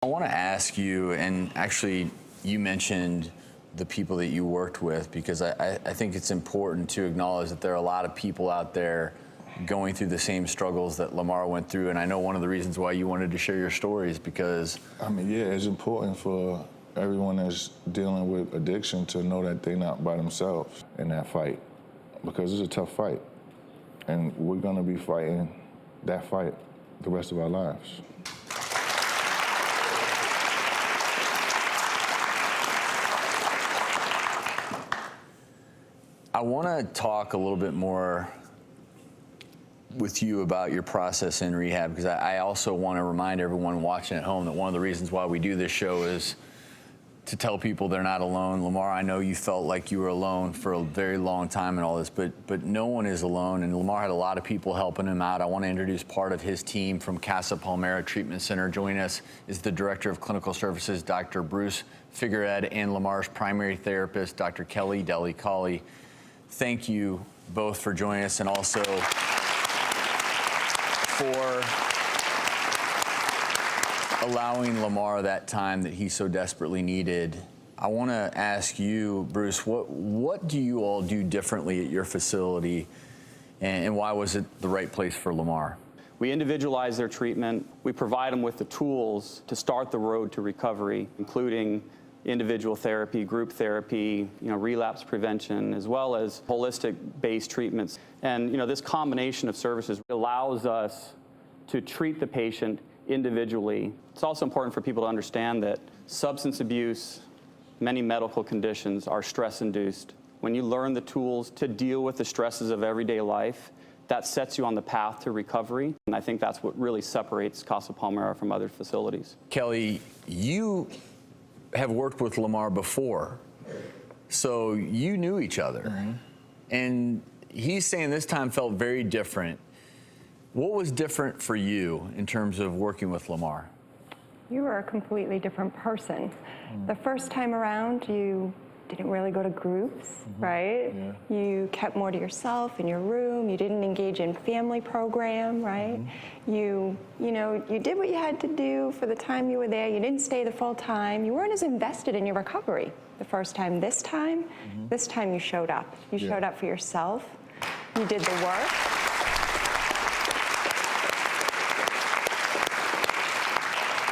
I want to ask you, and actually you mentioned the people that you worked with, because I think it's important to acknowledge that there are a lot of people out there going through the same struggles that Lamar went through, and I know one of the reasons why you wanted to share your story is because... I mean, yeah, it's important for everyone that's dealing with addiction to know that they're not by themselves in that fight, because it's a tough fight, and we're gonna be fighting that fight the rest of our lives. I want to talk a little bit more with you about your process in rehab, because I also want to remind everyone watching at home that one of the reasons why we do this show is to tell people they're not alone. Lamar, I know you felt like you were alone for a very long time in all this, but no one is alone, and Lamar had a lot of people helping him out. I want to introduce part of his team from Casa Palmera Treatment Center. Joining us is the Director of Clinical Services, Dr. Bruce Figuered, and Lamar's primary therapist, Dr. Kellie Delli Colli. Thank you both for joining us, and also for allowing Lamar that time that he so desperately needed. I want to ask you, Bruce, what do you all do differently at your facility, and why was it the right place for Lamar? We individualize their treatment. We provide them with the tools to start the road to recovery, including individual therapy, group therapy, relapse prevention, as well as holistic-based treatments. And this combination of services allows us to treat the patient individually. It's also important for people to understand that substance abuse, many medical conditions are stress-induced. When you learn the tools to deal with the stresses of everyday life, that sets you on the path to recovery. And I think that's what really separates Casa Palmera from other facilities. Kellie, you have worked with Lamar before, so you knew each other. Mm-hmm. And he's saying this time felt very different. What was different for you in terms of working with Lamar? You were a completely different person. The first time around, you didn't really go to groups, right? Yeah. You kept more to yourself in your room. You didn't engage in family program, right? You did what you had to do for the time you were there. You didn't stay the full time. You weren't as invested in your recovery the first time. This time you showed up. You showed up for yourself. You did the work.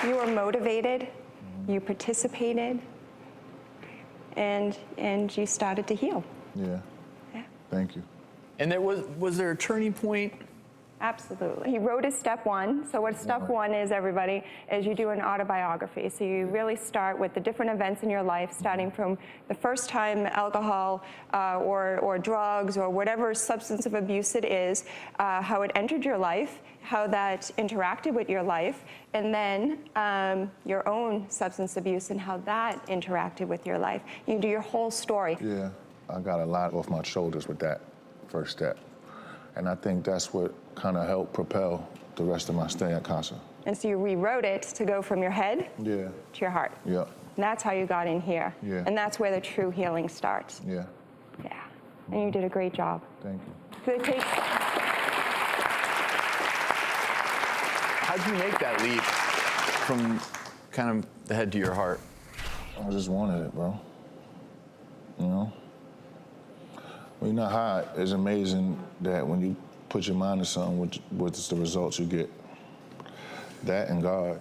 You were motivated. You participated. And you started to heal. Yeah. Thank you. And was there a turning point? Absolutely. He wrote his step one. So what step one is, everybody, is you do an autobiography. So you really start with the different events in your life, starting from the first time alcohol or drugs or whatever substance of abuse it is, how it entered your life, how that interacted with your life, and then your own substance abuse and how that interacted with your life. You do your whole story. Yeah, I got a lot off my shoulders with that first step. And I think that's what kind of helped propel the rest of my stay at Casa. And so you rewrote it to go from your head to your heart. Yeah. And that's how you got in here. Yeah. And that's where the true healing starts. Yeah. Yeah. And you did a great job. Thank you. So it takes... How'd you make that leap from kind of the head to your heart? I just wanted it, bro. When you're not high, it's amazing that when you put your mind to something, what's the results you get. That and God.